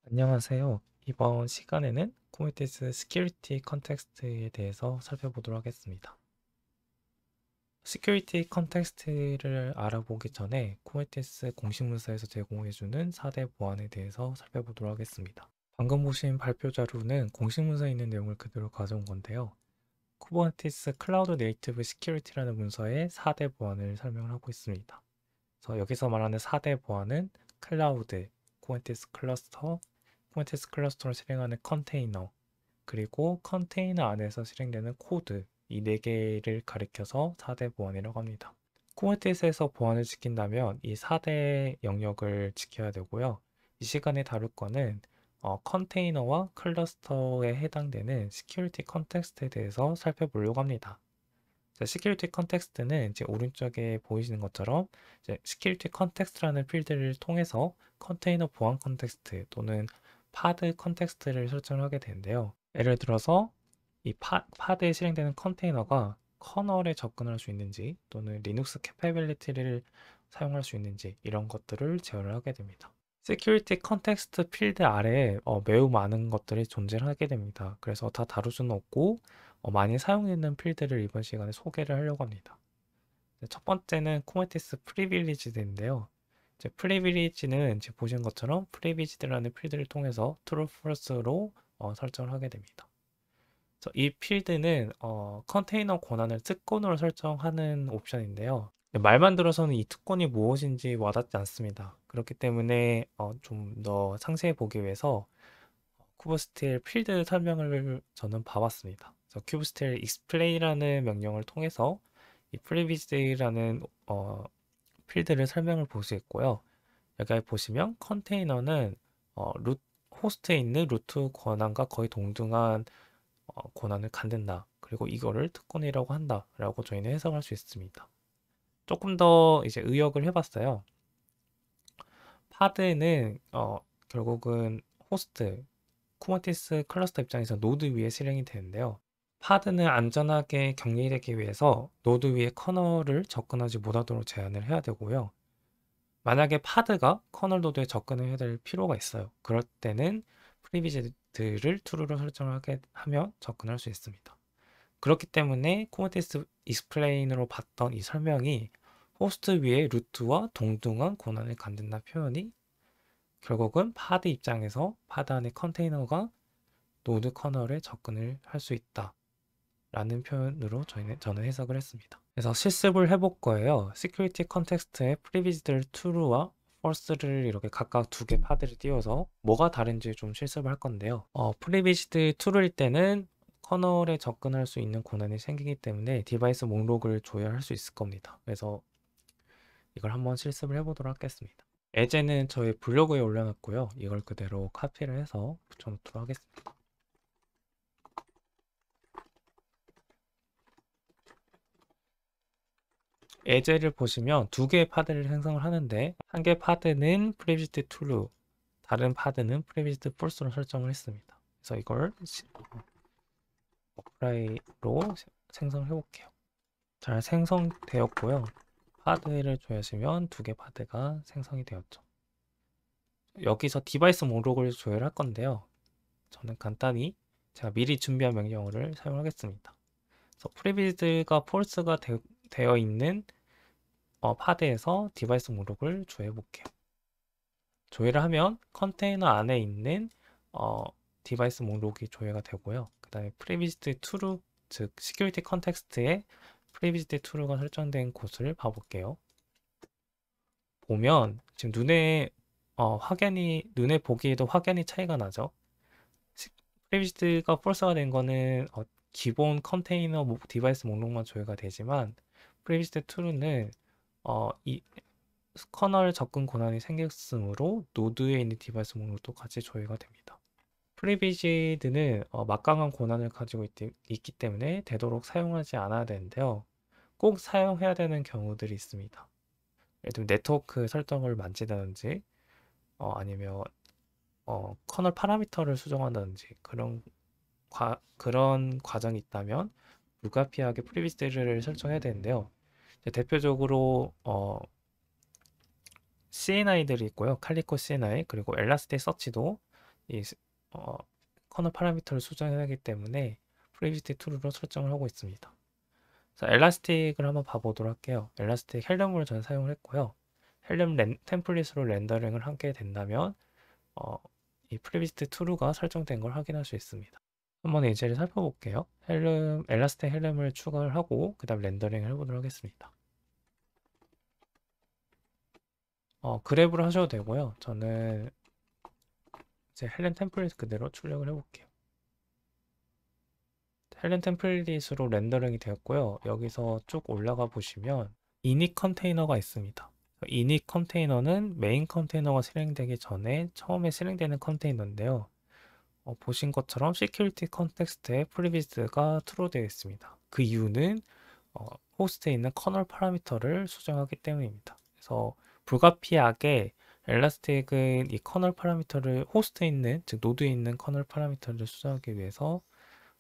안녕하세요. 이번 시간에는 쿠버네티스 시큐리티 컨텍스트에 대해서 살펴보도록 하겠습니다. 시큐리티 컨텍스트를 알아보기 전에 쿠버네티스 공식 문서에서 제공해주는 4대 보안에 대해서 살펴보도록 하겠습니다. 방금 보신 발표 자료는 공식 문서에 있는 내용을 그대로 가져온 건데요. 쿠버네티스 클라우드 네이티브 시큐리티라는 문서의 4대 보안을 설명을 하고 있습니다. 그래서 여기서 말하는 4대 보안은 클라우드, 쿠버네티스 클러스터, 쿠버네티스 클러스터를 실행하는 컨테이너, 그리고 컨테이너 안에서 실행되는 코드, 이 네 개를 가리켜서 4대 보안이라고 합니다. 쿠버네티스에서 보안을 지킨다면 이 4대 영역을 지켜야 되고요. 이 시간에 다룰 거는 컨테이너와 클러스터에 해당되는 시큐리티 컨텍스트에 대해서 살펴보려고 합니다. 시큐리티 컨텍스트는 이제 오른쪽에 보이시는 것처럼 이제 시큐리티 컨텍스트라는 필드를 통해서 컨테이너 보안 컨텍스트 또는 파드 컨텍스트를 설정하게 되는데요. 예를 들어서 이 파드에 실행되는 컨테이너가 커널에 접근할 수 있는지 또는 리눅스 캐파빌리티를 사용할 수 있는지 이런 것들을 제어를 하게 됩니다. 시큐리티 컨텍스트 필드 아래에 매우 많은 것들이 존재하게 됩니다. 그래서 다 다룰 수는 없고 많이 사용되는 필드를 이번 시간에 소개를 하려고 합니다. 첫 번째는 쿠버네티스 프리빌리지드인데요. 이제 프리빌리지는 이제 보신 것처럼 프리빌리지드라는 필드를 통해서 true, false로 설정을 하게 됩니다. 이 필드는 컨테이너 권한을 특권으로 설정하는 옵션인데요. 말만 들어서는 이 특권이 무엇인지 와닿지 않습니다. 그렇기 때문에 좀 더 상세히 보기 위해서 쿠버스틸 필드 설명을 저는 봐봤습니다. 그래서 쿠버스틸 explain이라는 명령을 통해서 이 privileged라는 필드를 설명을 볼 수 있고요. 여기 보시면 컨테이너는 호스트에 있는 루트 권한과 거의 동등한 권한을 갖는다. 그리고 이거를 특권이라고 한다. 라고 저희는 해석할 수 있습니다. 조금 더 이제 의역을 해봤어요. 파드는 결국은 호스트, 쿠버네티스 클러스터 입장에서 노드 위에 실행이 되는데요. 파드는 안전하게 격리되기 위해서 노드 위에 커널을 접근하지 못하도록 제한을 해야 되고요. 만약에 파드가 커널 노드에 접근을 해야 될 필요가 있어요. 그럴 때는 프리비제드를 true로 설정하게 하면 접근할 수 있습니다. 그렇기 때문에 쿠버네티스 익스플레인으로 봤던 이 설명이 호스트 위에 루트와 동등한 권한을 갖는다는 표현이 결국은 파드 입장에서 파드 안의 컨테이너가 노드 커널에 접근을 할 수 있다 라는 표현으로 저는 해석을 했습니다. 그래서 실습을 해볼 거예요. 시큐리티 컨텍스트에 프리비지들 true와 false를 이렇게 각각 두 개 파드를 띄워서 뭐가 다른지 좀 실습을 할 건데요. 프리비지드 true일 때는 커널에 접근할 수 있는 권한이 생기기 때문에 디바이스 목록을 조회할 수 있을 겁니다. 그래서 이걸 한번 실습을 해보도록 하겠습니다. 예제는 저희 블로그에 올려놨고요. 이걸 그대로 카피를 해서 붙여놓도록 하겠습니다. 예제를 보시면 두 개의 파드를 생성을 하는데 한 개 파드는 프리비지드 true, 다른 파드는 프리비지드 false로 설정을 했습니다. 그래서 이걸 어플라이로 생성을 해볼게요. 잘 생성되었고요. 파드를 조회하시면 두 개 파드가 생성이 되었죠. 여기서 디바이스 목록을 조회할 건데요. 저는 간단히 제가 미리 준비한 명령어를 사용하겠습니다. 그래서 프리비지드가 false가 되어 있는 파드에서 디바이스 목록을 조회해 볼게요. 조회를 하면 컨테이너 안에 있는 디바이스 목록이 조회가 되고요. 그 다음에 privileged to로, 즉 시큐리티 컨텍스트에 privileged to가 설정된 곳을 봐볼게요. 보면 지금 눈에 보기에도 확연히 차이가 나죠. privileged가 false가 된 거는 기본 컨테이너 디바이스 목록만 조회가 되지만 privileged to는 이 커널 접근 권한이 생겼으므로 노드에 있는 디바이스 목록도 같이 조회가 됩니다. 프리비지드는 막강한 권한을 가지고 있기 때문에 되도록 사용하지 않아야 되는데요. 꼭 사용해야 되는 경우들이 있습니다. 예를 들면 네트워크 설정을 만지다든지 아니면 커널 파라미터를 수정한다든지 그런 과정이 있다면 불가피하게 프리비지드를 설정해야 되는데요. 대표적으로 CNI들이 있고요. 칼리코 CNI 그리고 엘라스틱 서치도 이 어, 커널 파라미터를 수정해야 하기 때문에 프리비티 툴로 설정을 하고 있습니다. 자, 엘라스틱을 한번 봐보도록 할게요. 엘라스틱 헬륨을 전 사용을 했고요. 헬륨 템플릿으로 렌더링을 하게 된다면 어, 이 프리비스트 트루가 설정된 걸 확인할 수 있습니다. 한번 예제를 살펴볼게요. 엘라스틱 헬륨을 추가를 하고 그 다음 렌더링을 해보도록 하겠습니다. 그래브를 하셔도 되고요. 저는 이제 헬륨 템플릿 그대로 출력을 해볼게요. 헬륨 템플릿으로 렌더링이 되었고요. 여기서 쭉 올라가 보시면 이닛 컨테이너가 있습니다. 이닛 컨테이너는 메인 컨테이너가 실행되기 전에 처음에 실행되는 컨테이너인데요. 보신 것처럼 시큐리티 컨텍스트에 프리비스가 트루 되어 있습니다. 그 이유는 호스트에 있는 커널 파라미터를 수정하기 때문입니다. 그래서 불가피하게 엘라스틱은 이 커널 파라미터를 호스트에 있는, 즉 노드에 있는 커널 파라미터를 수정하기 위해서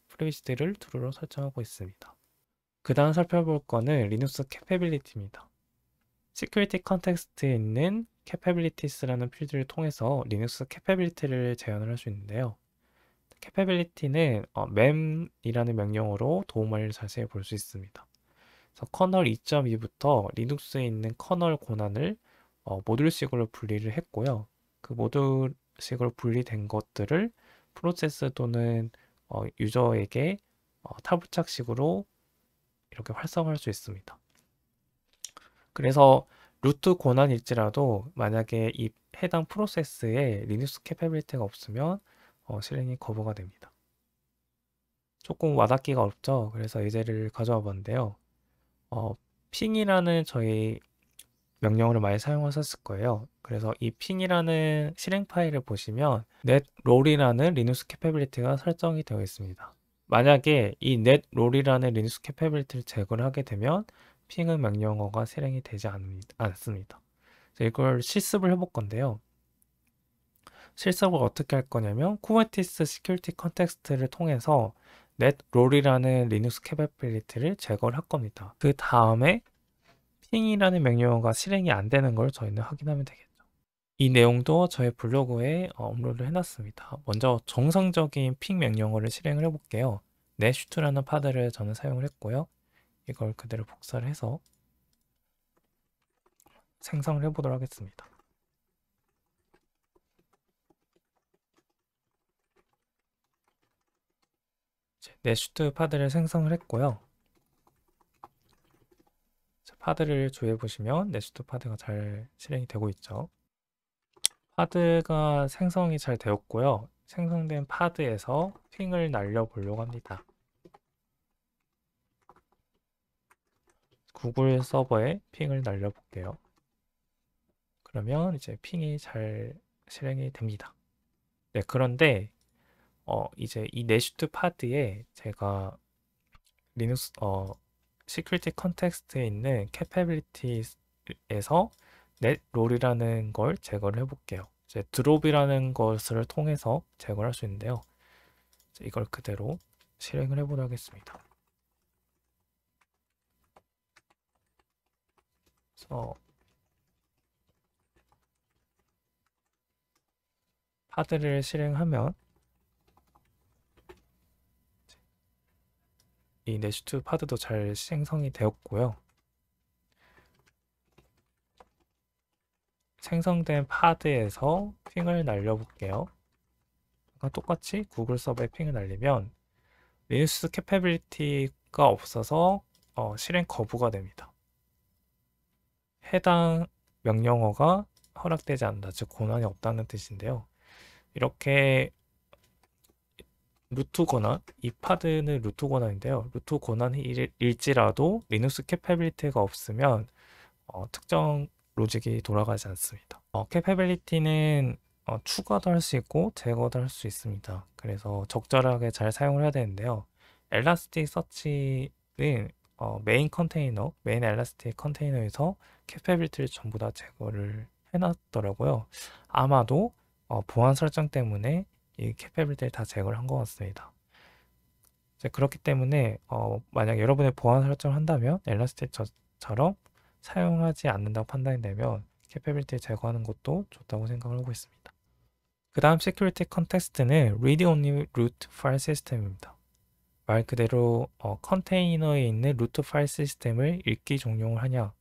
프리비스를 true로 설정하고 있습니다. 그 다음 살펴볼 거는 리눅스 캐패빌리티입니다. 시큐리티 컨텍스트에 있는 capabilities라는 필드를 통해서 리눅스 캐패빌리티를 제한을 할 수 있는데요. capability는 mem이라는 명령어로 도움을 자세히 볼 수 있습니다. 그래서 커널 2.2부터 리눅스에 있는 커널 권한을 모듈식으로 분리를 했고요. 그 모듈식으로 분리된 것들을 프로세스 또는 유저에게 탈부착식으로 이렇게 활성화할 수 있습니다. 그래서 루트 권한일지라도 만약에 이 해당 프로세스에 리눅스 캐패빌리티가 없으면 실행이 거부가 됩니다. 조금 와닿기가 어렵죠. 그래서 예제를 가져와 봤는데요. 핑이라는 저희 명령어를 많이 사용하셨을 거예요. 그래서 이 핑이라는 실행 파일을 보시면 net롤이라는 리눅스 캐패빌리티가 설정이 되어 있습니다. 만약에 이 net롤이라는 리눅스 캐패빌리티를 제거를 하게 되면 핑은 명령어가 실행이 되지 않습니다. 이걸 실습을 해볼 건데요. 실습을 어떻게 할 거냐면 쿠버티스 시큐리티 컨텍스트를 통해서 net롤이라는 리눅스 캐패빌리티를 제거를 할 겁니다. 그 다음에 핑이라는 명령어가 실행이 안 되는 걸 저희는 확인하면 되겠죠. 이 내용도 저의 블로그에 업로드를 해놨습니다. 먼저 정상적인 핑 명령어를 실행을 해볼게요. netsht라는 파드를 저는 사용을 했고요. 이걸 그대로 복사를 해서 생성을 해보도록 하겠습니다. netsht 파드를 생성을 했고요. 파드를 조회해 보시면 netsht 파드가 잘 실행이 되고 있죠. 파드가 생성이 잘 되었고요. 생성된 파드에서 핑을 날려보려고 합니다. 구글 서버에 핑을 날려볼게요. 그러면 이제 핑이 잘 실행이 됩니다. 네, 그런데 이제 이 netsht 파드에 제가 리눅스 시큐리티 컨텍스트에 있는 capabilities에서 net롤이라는 걸 제거를 해볼게요. 이제 드롭이라는 것을 통해서 제거를 할 수 있는데요. 이걸 그대로 실행을 해보도록 하겠습니다. 그래서 파드를 실행하면 이 netsht 파드도 잘 생성이 되었고요. 생성된 파드에서 핑을 날려볼게요. 똑같이 구글 서버에 핑을 날리면 리눅스 캐패빌리티가 없어서 실행 거부가 됩니다. 해당 명령어가 허락되지 않는다, 즉 권한이 없다는 뜻인데요. 이렇게 루트 권한, 이 파드는 루트 권한인데요. 루트 권한일지라도 리눅스 캐패빌리티가 없으면 특정 로직이 돌아가지 않습니다. 캐패빌리티는 추가도 할 수 있고 제거도 할 수 있습니다. 그래서 적절하게 잘 사용을 해야 되는데요. 엘라스틱 서치는 메인 엘라스틱 컨테이너에서 캐패빌리티를 전부 다 제거를 해놨더라고요. 아마도 보안 설정 때문에 이 캐패빌리티를 다 제거를 한 것 같습니다. 그렇기 때문에 만약 여러분의 보안 설정을 한다면 엘라스틱처럼 사용하지 않는다고 판단이 되면 캐패빌리티 제거하는 것도 좋다고 생각을 하고 있습니다. 그 다음 Security Context는 Read Only Root File System입니다. 말 그대로 컨테이너에 있는 루트 파일 시스템을 읽기 종용을 하냐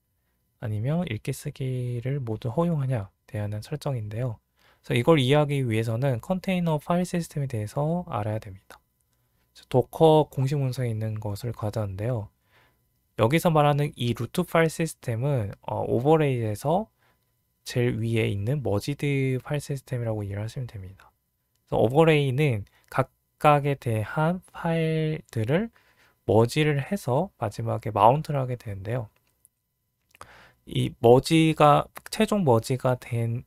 아니면 읽기 쓰기를 모두 허용하냐 대한 설정인데요. 그래서 이걸 이해하기 위해서는 컨테이너 파일 시스템에 대해서 알아야 됩니다. 도커 공식 문서에 있는 것을 가져왔는데요. 여기서 말하는 이 루트 파일 시스템은 오버레이에서 제일 위에 있는 머지드 파일 시스템이라고 이해를 하시면 됩니다. 그래서 오버레이는 각각에 대한 파일들을 머지를 해서 마지막에 마운트를 하게 되는데요. 이 머지가 최종 머지가 된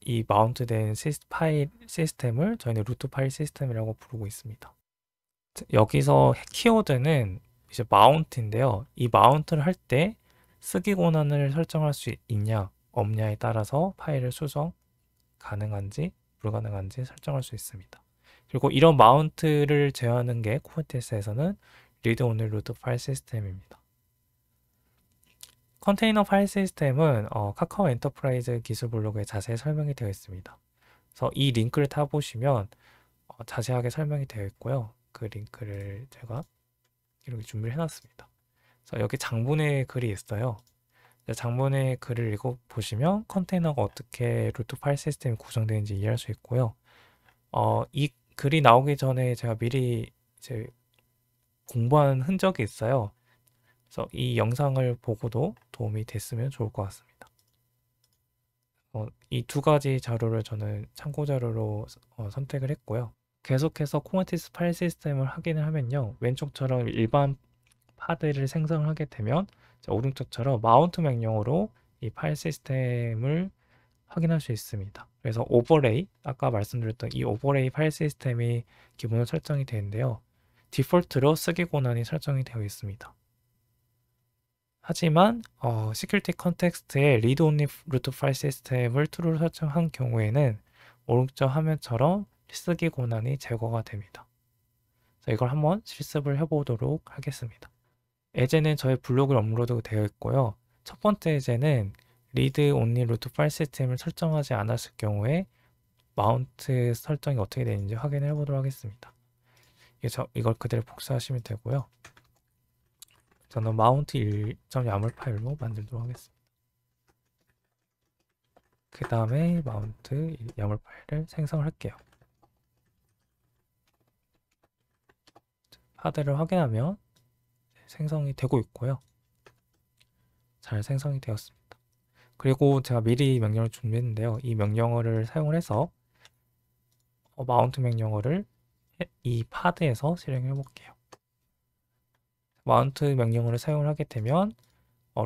이 마운트된 파일 시스템을 저희는 루트 파일 시스템이라고 부르고 있습니다. 여기서 키워드는 이제 마운트인데요. 이 마운트를 할 때 쓰기 권한을 설정할 수 있냐 없냐에 따라서 파일을 수정 가능한지 불가능한지 설정할 수 있습니다. 그리고 이런 마운트를 제어하는 게 쿠버네티스에서는 리드 온리 루트 파일 시스템입니다. 컨테이너 파일 시스템은 카카오 엔터프라이즈 기술 블로그에 자세히 설명이 되어 있습니다. 그래서 이 링크를 타보시면 자세하게 설명이 되어 있고요. 그 링크를 제가 이렇게 준비를 해놨습니다. 그래서 여기 장문의 글이 있어요. 장문의 글을 읽어보시면 컨테이너가 어떻게 루트 파일 시스템이 구성되는지 이해할 수 있고요. 이 글이 나오기 전에 제가 미리 이제 공부한 흔적이 있어요. 그래서 이 영상을 보고도 도움이 됐으면 좋을 것 같습니다. 이 두 가지 자료를 저는 참고 자료로 선택을 했고요. 계속해서 쿠버네티스 파일 시스템을 확인을 하면요. 왼쪽처럼 일반 파드를 생성을 하게 되면 오른쪽처럼 마운트 명령으로 이 파일 시스템을 확인할 수 있습니다. 그래서 오버레이, 아까 말씀드렸던 이 오버레이 파일 시스템이 기본으로 설정이 되는데요. 디폴트로 쓰기 권한이 설정이 되어 있습니다. 하지만 시큐리티 컨텍스트에 리드 온리 루트 파일 시스템을 true로 설정한 경우에는 오른쪽 화면처럼 쓰기 권한이 제거가 됩니다. 이걸 한번 실습을 해보도록 하겠습니다. 예제는 저희 블로그에 업로드 되어 있고요. 첫 번째 예제는 리드 온리 루트 파일 시스템을 설정하지 않았을 경우에 마운트 설정이 어떻게 되는지 확인해 보도록 하겠습니다. 이걸 그대로 복사하시면 되고요. 저는 마운트 1.yaml 파일로 만들도록 하겠습니다. 그 다음에 마운트 YAML 파일을 생성을 할게요. 파드를 확인하면 생성이 되고 있고요. 잘 생성이 되었습니다. 그리고 제가 미리 명령을 준비했는데요. 이 명령어를 사용을 해서 마운트 명령어를 이 파드에서 실행해 볼게요. 마운트 명령어를 사용을 하게 되면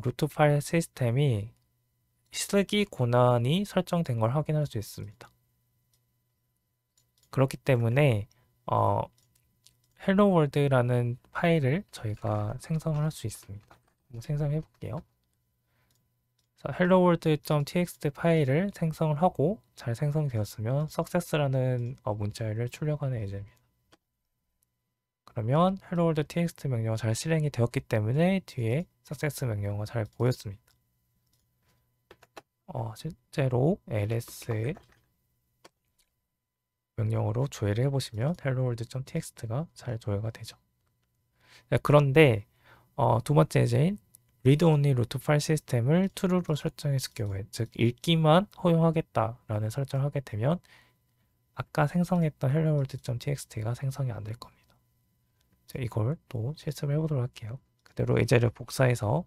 루트 파일 시스템이 쓰기 권한이 설정된 걸 확인할 수 있습니다. 그렇기 때문에 hello world라는 파일을 저희가 생성을 할 수 있습니다. 한번 생성해 볼게요. hello world.txt 파일을 생성을 하고 잘 생성되었으면 success라는 문자열을 출력하는 예제입니다. 그러면 hello world.txt 명령어가 잘 실행이 되었기 때문에 뒤에 success 명령어가 잘 보였습니다. 실제로 ls 명령어로 조회를 해보시면 hello world.txt가 잘 조회가 되죠. 그런데 두 번째 예제인 read only root 파일 시스템을 true로 설정했을 경우에, 즉 읽기만 허용하겠다라는 설정을 하게 되면 아까 생성했던 hello world.txt가 생성이 안 될 겁니다. 이걸 또 실습을 해보도록 할게요. 그대로 예제를 복사해서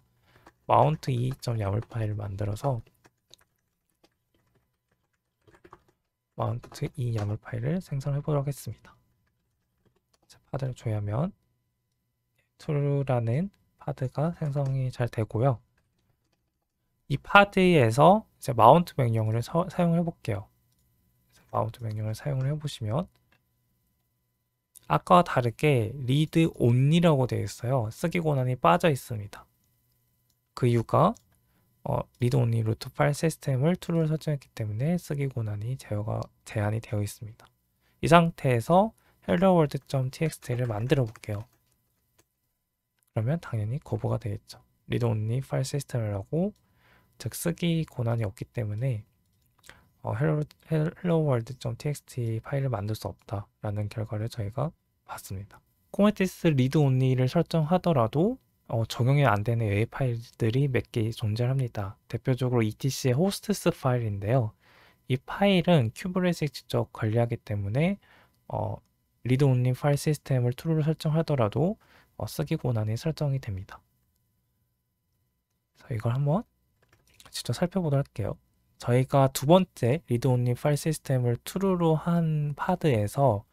mount 2.yaml 파일을 만들어서 mount 2.yaml 파일을 생성해 보도록 하겠습니다. 파드를 조회하면 true라는 파드가 생성이 잘 되고요. 이 파드에서 이제 마운트 명령을 사용해 볼게요. 마운트 명령을 사용을 해보시면 아까와 다르게 read only라고 되어 있어요. 쓰기 권한이 빠져 있습니다. 그 이유가 read only 루트 파일 시스템을 true로 설정했기 때문에 쓰기 권한이 제한이 되어 있습니다. 이 상태에서 hello world.txt를 만들어 볼게요. 그러면 당연히 거부가 되겠죠. read only 파일 시스템이라고, 즉 쓰기 권한이 없기 때문에 helloworld.txt 파일을 만들 수 없다라는 결과를 저희가 봤습니다. 쿠버네티스 리드 온리를 설정하더라도 적용이 안 되는 외의 파일들이 몇 개 존재합니다. 대표적으로 etc의 호스트스 파일인데요. 이 파일은 큐브넷이 직접 관리하기 때문에 리드 온리 파일 시스템을 true로 설정하더라도 쓰기 권한이 설정이 됩니다. 그래서 이걸 한번 직접 살펴보도록 할게요. 저희가 두 번째 리드 온리 파일 시스템을 true로 한 파드에서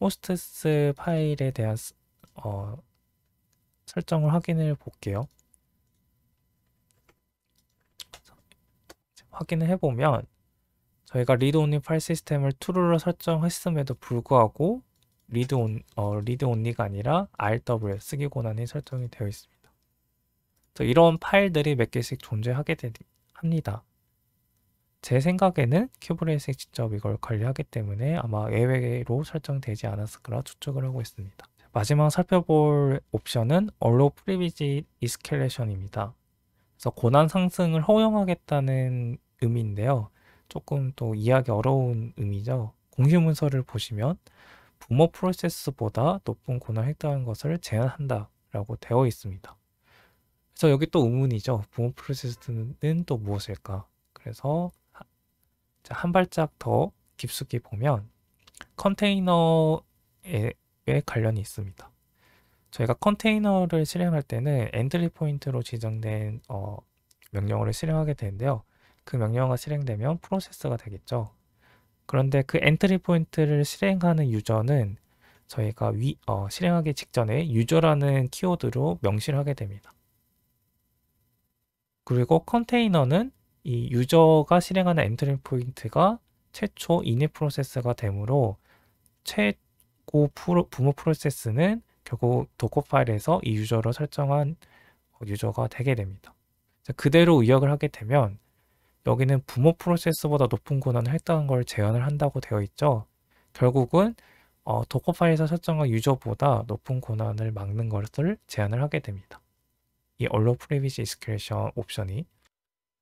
호스트스 파일에 대한 설정을 확인해 볼게요. 확인을 해보면 저희가 리드 온리 파일 시스템을 true로 설정했음에도 불구하고 리드 온리가 아니라 RW 쓰기 권한이 설정이 되어 있습니다. 이런 파일들이 몇 개씩 존재하게 합니다. 제 생각에는 큐브넷이 직접 이걸 관리하기 때문에 아마 예외로 설정되지 않았을 거라 추측을 하고 있습니다. 마지막 살펴볼 옵션은 Allow Privilege Escalation입니다. 그래서 권한 상승을 허용하겠다는 의미인데요. 조금 또 이해하기 어려운 의미죠. 공식 문서를 보시면 부모 프로세스보다 높은 권한을 획득하는 것을 제한한다 라고 되어 있습니다. 그래서 여기 또 의문이죠. 부모 프로세스는 또 무엇일까? 그래서 한 발짝 더 깊숙이 보면 컨테이너에 관련이 있습니다. 저희가 컨테이너를 실행할 때는 엔트리 포인트로 지정된 명령어를 실행하게 되는데요. 그 명령어가 실행되면 프로세스가 되겠죠. 그런데 그 엔트리 포인트를 실행하는 유저는 저희가 실행하기 직전에 유저라는 키워드로 명시를 하게 됩니다. 그리고 컨테이너는 이 유저가 실행하는 엔트리 포인트가 최초 이닛 프로세스가 되므로 최고 부모 프로세스는 결국 도커 파일에서 이 유저로 설정한 유저가 되게 됩니다. 그대로 의역을 하게 되면 여기는 부모 프로세스보다 높은 권한을 획득한 걸 제한을 한다고 되어 있죠. 결국은 도커 파일에서 설정한 유저보다 높은 권한을 막는 것을 제한을 하게 됩니다. 이 Allow Privilege Escalation 옵션이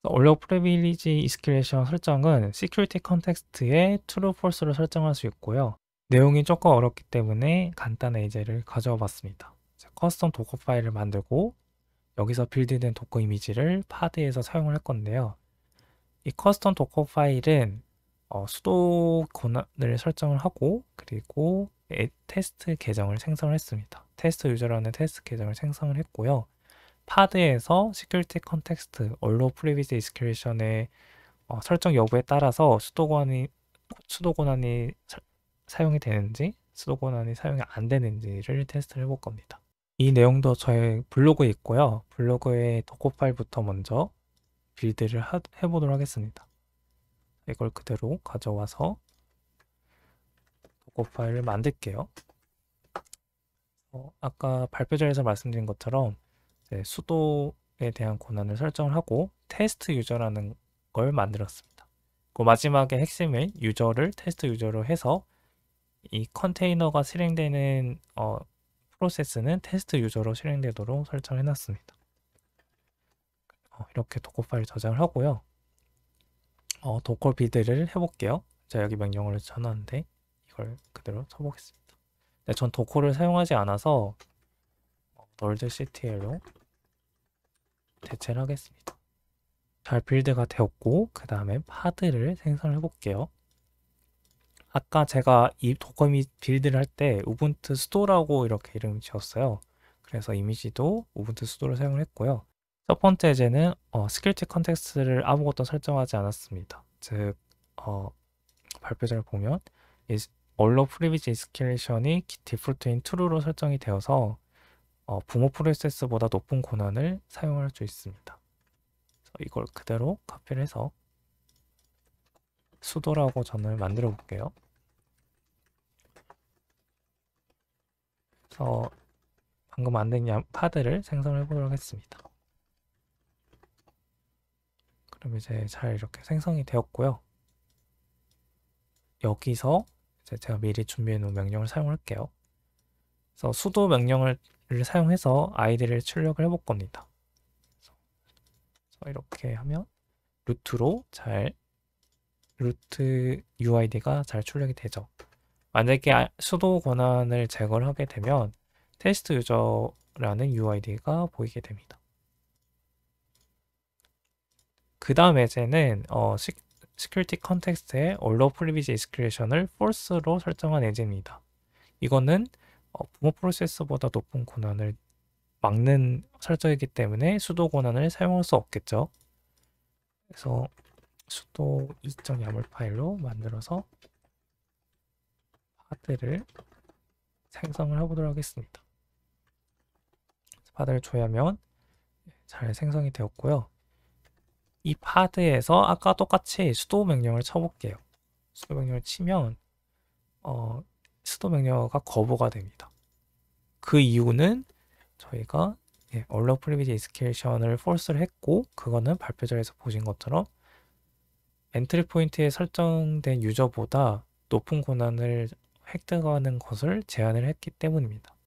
Allow Privilege Escalation 설정은 Security 컨텍스트에 True, False를 설정할 수 있고요. 내용이 조금 어렵기 때문에 간단한 예제를 가져와 봤습니다. 커스텀 도커 파일을 만들고 여기서 빌드된 도커 이미지를 파드에서 사용을 할 건데요. 이 커스텀 도커 파일은 수도 권한을 설정을 하고 그리고 테스트 계정을 생성을 했습니다. 테스트 유저라는 테스트 계정을 생성을 했고요. 파드에서 시큐리티 컨텍스트, Allow Privilege Escalation의 설정 여부에 따라서 수도 권한이 사용이 되는지 수도 권한이 사용이 안 되는지를 테스트를 해볼 겁니다. 이 내용도 저의 블로그에 있고요. 블로그의 도커 파일부터 먼저 빌드를 해보도록 하겠습니다. 이걸 그대로 가져와서 도커 파일을 만들게요. 아까 발표자에서 말씀드린 것처럼 수도에 대한 권한을 설정을 하고 테스트 유저라는 걸 만들었습니다. 그 마지막에 핵심은 유저를 테스트 유저로 해서 이 컨테이너가 실행되는 프로세스는 테스트 유저로 실행되도록 설정해 놨습니다. 이렇게 도커 파일 저장을 하고요. 도커 빌드를 해볼게요. 제가 여기 명령어를 쳐놨는데 이걸 그대로 쳐보겠습니다. 네, 전 도커를 사용하지 않아서 nerdctl로 대체를 하겠습니다. 잘 빌드가 되었고 그 다음에 파드를 생성해 볼게요. 아까 제가 이 도커 빌드를 할 때 우분투 수도라고 이렇게 이름을 지었어요. 그래서 이미지도 우분투 수도를 사용을 했고요. 첫 번째 예제는 시큐리티 컨텍스트를 아무것도 설정하지 않았습니다. 즉 발표자를 보면 Allow Privilege Escalation이 디폴트인 true로 설정이 되어서 부모 프로세스보다 높은 권한을 사용할 수 있습니다. 이걸 그대로 카피를 해서 수도라고 저는 만들어 볼게요. 그래서 방금 만든 파드를 생성해 보도록 하겠습니다. 그럼 이제 잘 이렇게 생성이 되었고요. 여기서 이제 제가 미리 준비해 놓은 명령을 사용할게요. 그래서 수도 명령을 사용해서 아이디를 출력을 해볼 겁니다. 그래서 이렇게 하면 루트로 잘 루트 UID가 잘 출력이 되죠. 만약에 수도 권한을 제거를 하게 되면 테스트 유저라는 UID가 보이게 됩니다. 그 다음 예제는 Security Context의 Allow Privilege Escalation을 False로 설정한 예제입니다. 이거는 부모 프로세스보다 높은 권한을 막는 설정이기 때문에 수도 권한을 사용할 수 없겠죠. 그래서 sudo e.yaml 파일로 만들어서 파드를 생성을 해보도록 하겠습니다. 파드를 조회하면 잘 생성이 되었고요. 이 파드에서 아까 똑같이 sudo 명령을 쳐볼게요. sudo 명령을 치면 sudo 명령어가 거부가 됩니다. 그 이유는 저희가 Allow Privilege Escalation을 false를 했고, 그거는 발표자에서 보신 것처럼 엔트리 포인트에 설정된 유저보다 높은 권한을 획득하는 것을 제한을 했기 때문입니다.